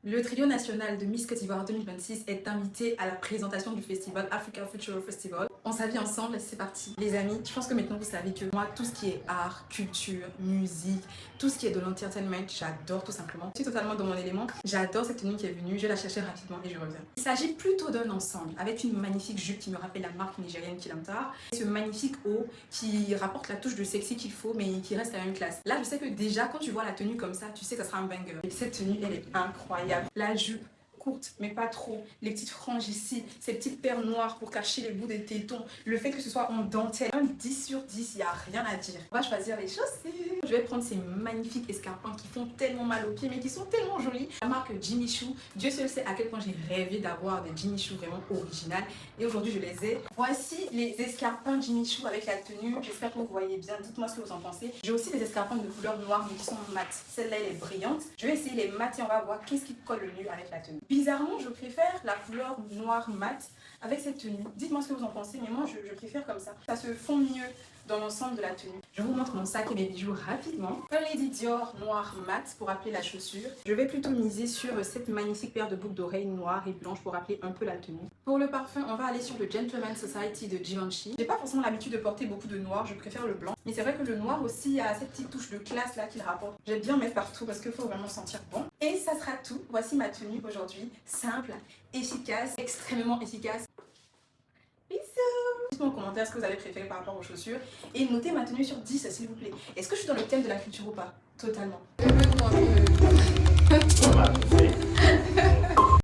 Le trio national de Miss Côte d'Ivoire 2026 est invité à la présentation du festival Africa Future Festival. On s'habille ensemble et c'est parti. Les amis, je pense que maintenant vous savez que moi, tout ce qui est art, culture, musique, tout ce qui est de l'entertainment, j'adore tout simplement. Je suis totalement dans mon élément. J'adore cette tenue qui est venue, je vais la chercher rapidement et je reviens. Il s'agit plutôt d'un ensemble avec une magnifique jupe qui me rappelle la marque nigérienne Kilamtar. Ce magnifique haut qui rapporte la touche de sexy qu'il faut mais qui reste à la même classe. Là, je sais que déjà quand tu vois la tenue comme ça, tu sais que ça sera un banger. Et cette tenue, elle est incroyable. La jupe courte mais pas trop, les petites franges ici, ces petites paires noires pour cacher les bouts des tétons, le fait que ce soit en dentelle, un 10 sur 10, il n'y a rien à dire. On va choisir les chaussettes. Je vais prendre ces magnifiques escarpins qui font tellement mal aux pieds mais qui sont tellement jolis. La marque Jimmy Choo, Dieu seul sait à quel point j'ai rêvé d'avoir des Jimmy Choo vraiment originales et aujourd'hui je les ai. Voici les escarpins Jimmy Choo avec la tenue, j'espère que vous voyez bien, dites-moi ce que vous en pensez. J'ai aussi des escarpins de couleur noire mais qui sont mat, celle-là elle est brillante. Je vais essayer les mat et on va voir qu'est-ce qui colle le mieux avec la tenue. Bizarrement, je préfère la couleur noire mat avec cette tenue. Dites-moi ce que vous en pensez, mais moi je préfère comme ça. Ça se fond mieux dans l'ensemble de la tenue. Je vous montre mon sac et mes bijoux rapidement. Un Lady Dior noir mat pour appeler la chaussure. Je vais plutôt miser sur cette magnifique paire de boucles d'oreilles noires et blanches pour appeler un peu la tenue. Pour le parfum, on va aller sur le Gentleman Society de Givenchy. J'ai pas forcément l'habitude de porter beaucoup de noir, je préfère le blanc. Mais c'est vrai que le noir aussi a cette petite touche de classe là qu'il rapporte. J'aime bien mettre partout parce qu'il faut vraiment sentir bon. Et ça sera tout. Voici ma tenue aujourd'hui. Simple, efficace, extrêmement efficace. Bisous! Dites-moi en commentaire ce que vous avez préféré par rapport aux chaussures et notez ma tenue sur 10 s'il vous plaît. Est-ce que je suis dans le thème de la culture ou pas? Totalement.